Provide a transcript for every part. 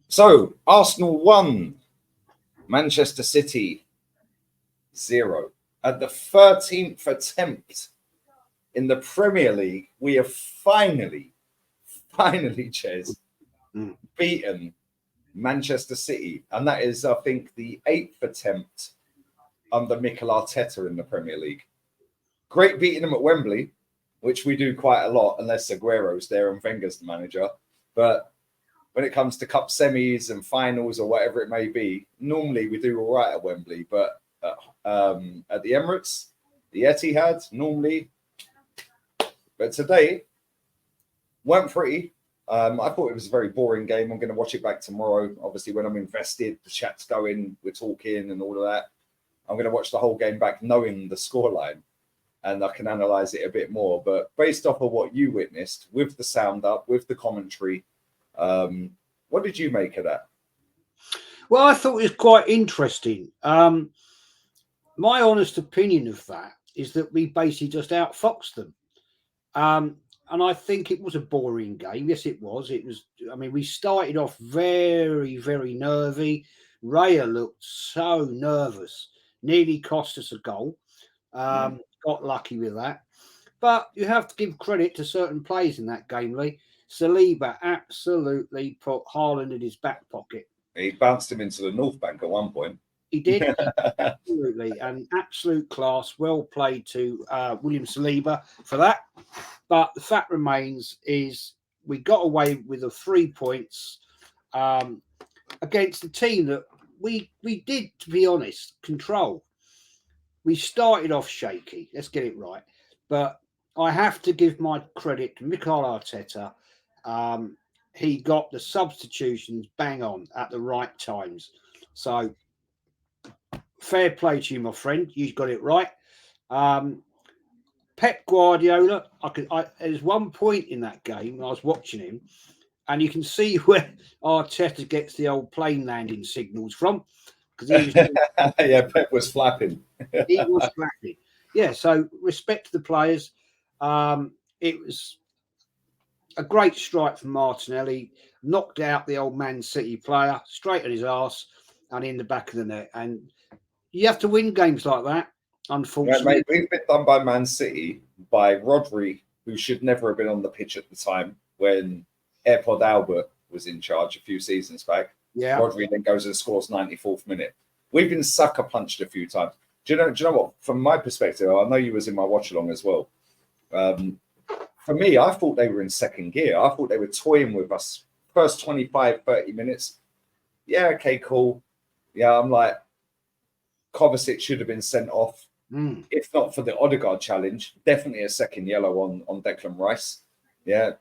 So Arsenal 1, Manchester City 0. At the 13th attempt in the Premier League, we have finally, Ches, beaten Manchester City. And that is, I think, the 8th attempt under Mikel Arteta in the Premier League. Great beating them at Wembley, which we do quite a lot, unless Aguero's there and Wenger's the manager. But when it comes to cup semis and finals or whatever it may be, normally we do all right at Wembley. But at the Emirates, the Etihad, normally. But today, weren't pretty. I thought it was a very boring game. I'm going to watch it back tomorrow. Obviously, when I'm invested, the chat's going, we're talking and all of that. I'm going to watch the whole game back knowing the scoreline, and I can analyse it a bit more. But based off of what you witnessed, with the sound up, with the commentary, what did you make of that? Well, I thought it was quite interesting. My honest opinion of that is that we basically just outfoxed them. And I think it was a boring game. Yes, it was. I mean, we started off very, very nervy. Raya looked so nervous. Nearly cost us a goal. Got lucky with that. But you have to give credit to certain players in that game, Lee. Saliba absolutely put Haaland in his back pocket. He bounced him into the North Bank at one point. He did, absolutely, and absolute class. Well played to William Saliba for that. But the fact remains is we got away with the 3 points against a team that we did, to be honest, control. We started off shaky. Let's get it right. But I have to give my credit to Mikel Arteta. He got the substitutions bang on at the right times. So fair play to you, my friend. You got it right. Pep Guardiola, there's one point in that game, I was watching him, and you can see where Arteta gets the old plane landing signals from. Because Pep was flapping. He was flapping. Yeah, so respect to the players. It was a great strike from Martinelli, knocked out the old Man City player straight at his arse and in the back of the net. And you have to win games like that, unfortunately. Mate, we've been done by Man City, by Rodri, who should never have been on the pitch at the time when AirPod Albert was in charge a few seasons back. Yeah. Rodri then goes and scores 94th minute. We've been sucker punched a few times. Do you know what? From my perspective, I know you was in my watch along as well. For me, I thought they were in second gear. I thought they were toying with us first 25, 30 minutes. Yeah, okay, cool. Yeah, I'm like, Kovacic should have been sent off. If not for the Odegaard challenge, definitely a second yellow on Declan Rice. Yeah.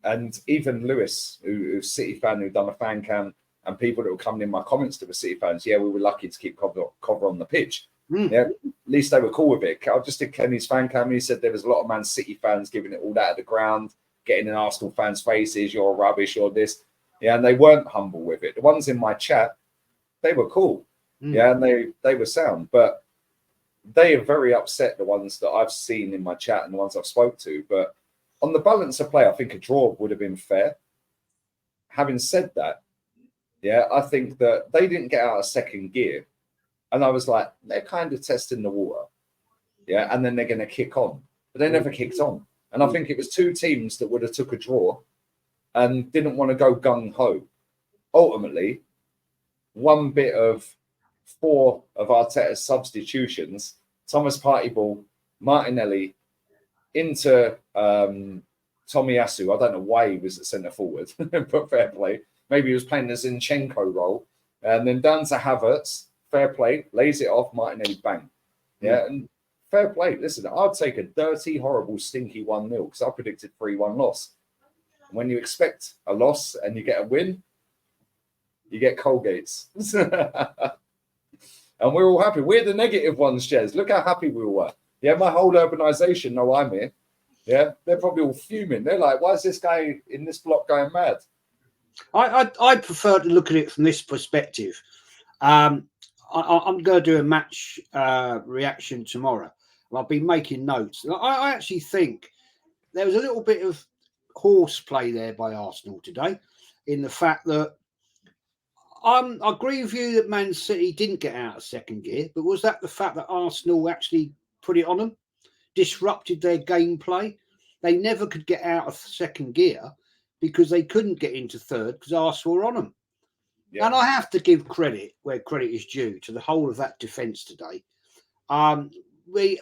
And even Lewis, who's City fan, who done a fan cam, and people that were coming in my comments that were City fans, yeah, we were lucky to keep Cover on the pitch. Yeah, at least they were cool with it. I just did Kenny's fan cam. He said there was a lot of Man City fans giving it all that at the ground, getting in Arsenal fans' faces, you're rubbish, you're this. Yeah, and they weren't humble with it. The ones in my chat, they were cool. Yeah, and they were sound. But they are very upset, the ones that I've seen in my chat and the ones I've spoke to. But on the balance of play, I think a draw would have been fair. Having said that, yeah, I think that they didn't get out of second gear. And I was like, they're kind of testing the water. Yeah, and then they're going to kick on. But they never kicked on. And I think it was two teams that would have took a draw and didn't want to go gung-ho. Ultimately, one bit of 4 of Arteta's substitutions, Thomas Partyball, Martinelli, into Tomiyasu. I don't know why he was at centre forward, but fair play. Maybe he was playing the Zinchenko role. And then down to Havertz, fair play, lays it off, Martinelli, bang. Yeah, and fair play. Listen, I'd take a dirty, horrible, stinky 1-0 because I predicted 3-1 loss. When you expect a loss and you get a win, you get Colgates. And we're all happy. We're the negative ones, Jez. Look how happy we all were. Yeah, my whole urbanisation know I'm here. Yeah, they're probably all fuming. They're like, why is this guy in this block going mad? I prefer to look at it from this perspective. I'm going to do a match reaction tomorrow. I've been making notes. I actually think there was a little bit of horseplay there by Arsenal today in the fact that I agree with you that Man City didn't get out of second gear, but was that the fact that Arsenal actually put it on them, disrupted their gameplay? They never could get out of second gear because they couldn't get into third because Arsenal were on them. Yeah. And I have to give credit where credit is due to the whole of that defence today. We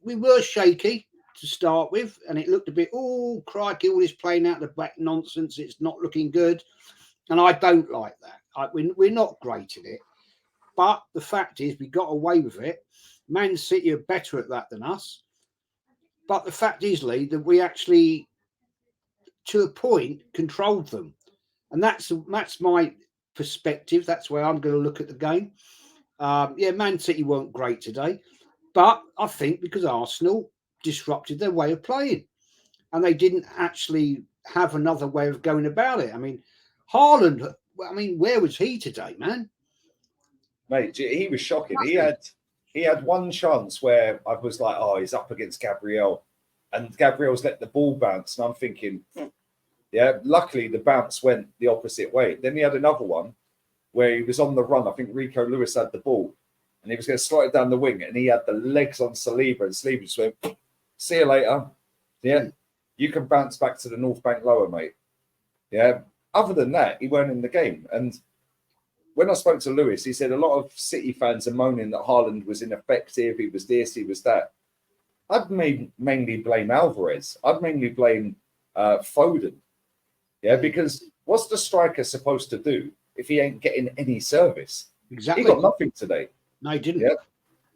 were shaky to start with, and it looked a bit, oh crikey, all this playing out the back nonsense. It's not looking good, and I don't like that. We're not great at it, but the fact is we got away with it. Man City are better at that than us, but the fact is, Lee, that we actually, to a point, controlled them, and that's my perspective. That's where I'm going to look at the game. Yeah, Man City weren't great today, but I think because Arsenal disrupted their way of playing and they didn't actually have another way of going about it. I mean, Haaland, I mean, where was he today, man? Mate, he was shocking. He had one chance where I was like, oh, he's up against Gabriel, and Gabriel's let the ball bounce, and I'm thinking, yeah, luckily the bounce went the opposite way. Then he had another one where he was on the run. I think Rico Lewis had the ball, and he was going to slide it down the wing, and he had the legs on Saliba, and Saliba just went, see you later. Yeah, you can bounce back to the North Bank lower, mate. Yeah, other than that, he weren't in the game. And when I spoke to Lewis, he said a lot of City fans are moaning that Haaland was ineffective, he was this, he was that. I'd mainly blame Alvarez. I'd mainly blame Foden. Yeah, because what's the striker supposed to do if he ain't getting any service? Exactly. He got nothing today. No, he didn't. Yeah,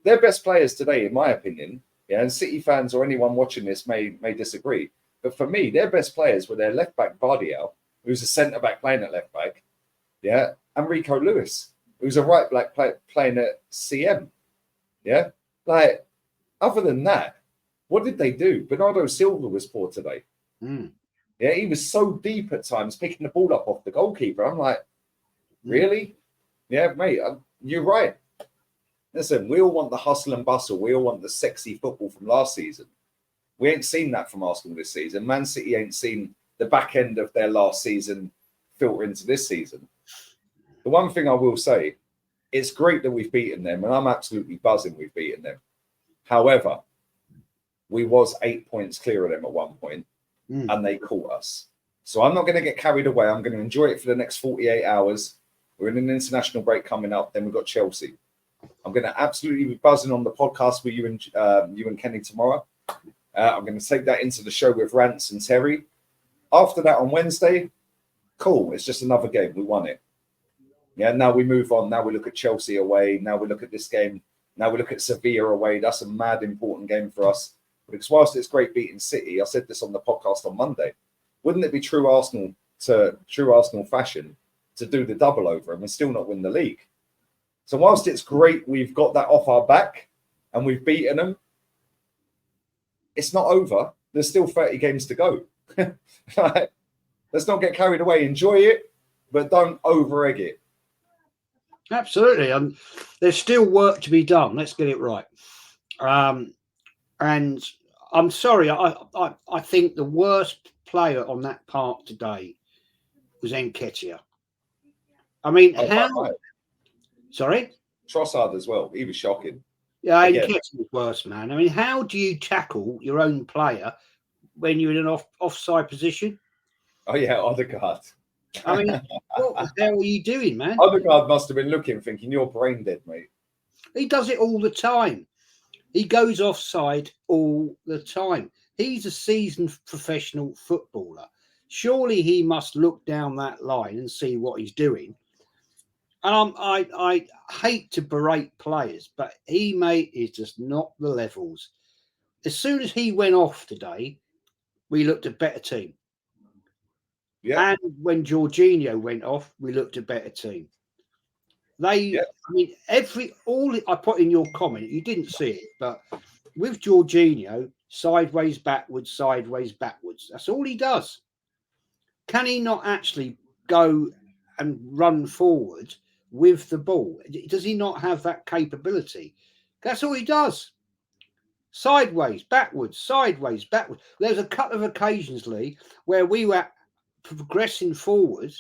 their best players today, in my opinion, yeah, and City fans or anyone watching this may disagree, but for me, their best players were their left back Vardiel, who's a centre back playing at left back, yeah, and Rico Lewis, who's a right back playing at CM, yeah. Like, other than that, what did they do? Bernardo Silva was poor today. Yeah, he was so deep at times, picking the ball up off the goalkeeper. I'm like, really? Yeah, mate, you're right. Listen, we all want the hustle and bustle. We all want the sexy football from last season. We ain't seen that from Arsenal this season. Man City ain't seen the back end of their last season filter into this season. The one thing I will say, it's great that we've beaten them, and I'm absolutely buzzing we've beaten them. However, we was 8 points clear of them at one point, and they caught us. So I'm not going to get carried away. I'm going to enjoy it for the next 48 hours. We're in an international break coming up. Then we've got Chelsea. I'm going to absolutely be buzzing on the podcast with you and Kenny tomorrow. I'm going to take that into the show with Rance and Terry. After that on Wednesday, cool. It's just another game. We won it. Yeah, now we move on. Now we look at Chelsea away. Now we look at this game. Now we look at Sevilla away. That's a mad important game for us. Because whilst it's great beating City, I said this on the podcast on Monday, wouldn't it be true Arsenal fashion to do the double over and still not win the league? So whilst it's great we've got that off our back and we've beaten them, it's not over. There's still 30 games to go. Let's not get carried away. Enjoy it, but don't over-egg it. Absolutely. There's still work to be done. Let's get it right. And I'm sorry, I think the worst player on that part today was Nketiah. I mean, how? Sorry? Trossard as well. He was shocking. Yeah, Nketiah was worse, man. I mean, how do you tackle your own player when you're in an offside position? Oh, yeah, Odegaard. I mean, what the hell are you doing, man? Odegaard must have been looking, thinking, you're brain dead, mate. He does it all the time. He goes offside all the time. He's a seasoned professional footballer. Surely he must look down that line and see what he's doing. And I hate to berate players, but he, mate, is just not the levels. As soon as he went off today, we looked a better team. Yeah. And when Jorginho went off, we looked a better team. I mean, all I put in your comment, you didn't see it, but with Jorginho, sideways, backwards. That's all he does. Can he not actually go and run forward with the ball? Does he not have that capability? That's all he does. Sideways, backwards. There's a couple of occasions, Lee, where we were progressing forward,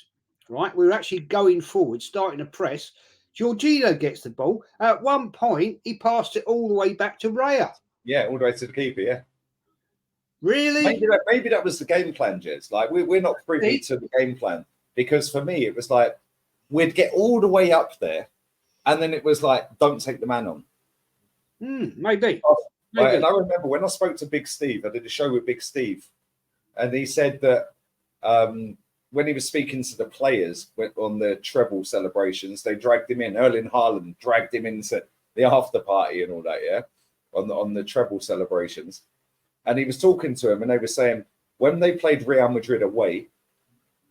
right? We were actually going forward, starting to press. Jorginho gets the ball. At one point, he passed it all the way back to Raya. Yeah, all the way to the keeper. Yeah. Really? Maybe that was the game plan, Jez. Like we're not privy to the game plan, because for me it was like we'd get all the way up there, and then it was like, don't take the man on. Maybe. Right? And I remember when I spoke to Big Steve, I did a show with Big Steve, and he said that when he was speaking to the players on the treble celebrations, they dragged him in. Erling Haaland dragged him into the after party and all that, yeah, on the treble celebrations. And he was talking to him, and they were saying when they played Real Madrid away,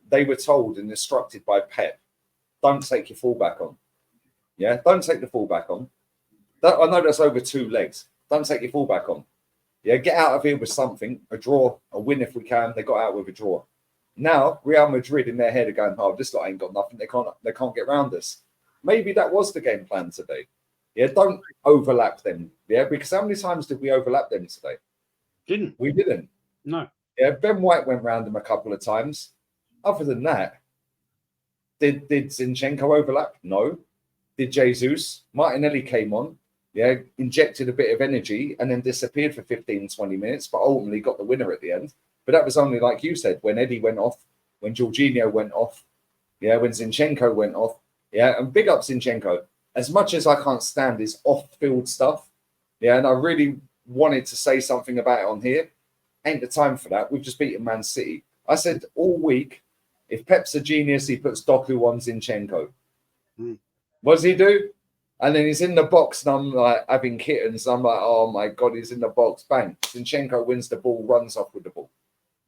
they were told and instructed by Pep, don't take your fullback on. Yeah, don't take the fullback on. I know that's over 2 legs. Don't take your fullback on. Yeah, get out of here with something, a draw, a win if we can. They got out with a draw. Now Real Madrid in their head are going, oh, this lot ain't got nothing. They can't get round us. Maybe that was the game plan today. Yeah, don't overlap them. Yeah, because how many times did we overlap them today? We didn't. No. Yeah, Ben White went round them a couple of times. Other than that, did Zinchenko overlap? No. Did Jesus? Martinelli came on, yeah, injected a bit of energy and then disappeared for 15, 20 minutes, but ultimately got the winner at the end. But that was only, like you said, when Eddie went off, when Jorginho went off, yeah, when Zinchenko went off, yeah, and big up Zinchenko. As much as I can't stand his off-field stuff, yeah, and I really wanted to say something about it on here, ain't the time for that. We've just beaten Man City. I said all week, if Pep's a genius, he puts Doku on Zinchenko. What does he do? And then he's in the box, and I'm like having kittens. I'm like, oh my God, he's in the box. Bang. Zinchenko wins the ball, runs off with the ball.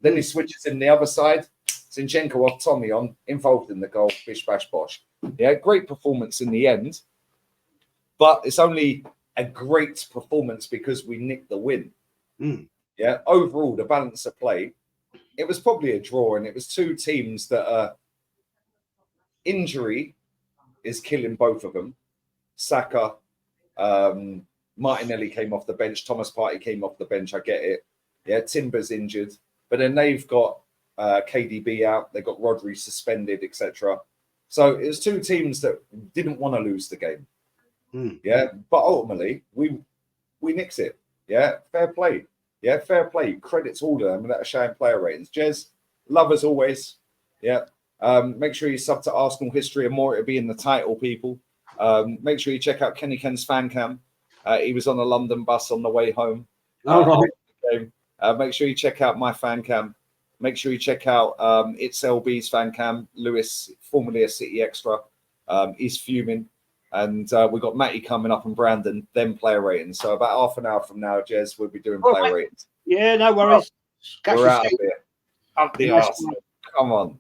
Then he switches in the other side. Zinchenko off Tommy on, involved in the goal. Bish, bash, bosh. Yeah, great performance in the end. But it's only a great performance because we nicked the win. Yeah, overall, the balance of play, it was probably a draw, and it was 2 teams that injury is killing both of them. Saka, Martinelli came off the bench. Thomas Partey came off the bench. I get it. Yeah, Timber's injured. But then they've got KDB out. They've got Rodri suspended, etc. So it was 2 teams that didn't want to lose the game. Yeah, but ultimately, we nix it. Yeah, fair play. Yeah, fair play. Credit to all of them that are showing player ratings. Jez, love as always. Yeah. Make sure you sub to Arsenal History and More. It'll be in the title, people. Make sure you check out Kenny Ken's fan cam. He was on a London bus on the way home. Make sure you check out my fan cam. Make sure you check out It's LB's fan cam. Lewis, formerly a City Extra. He's fuming. And we've got Matty coming up and Brandon, them player ratings. So about half an hour from now, Jez, we'll be doing player ratings. Yeah, no worries. We're out of here. Up the Arsenal. Come on.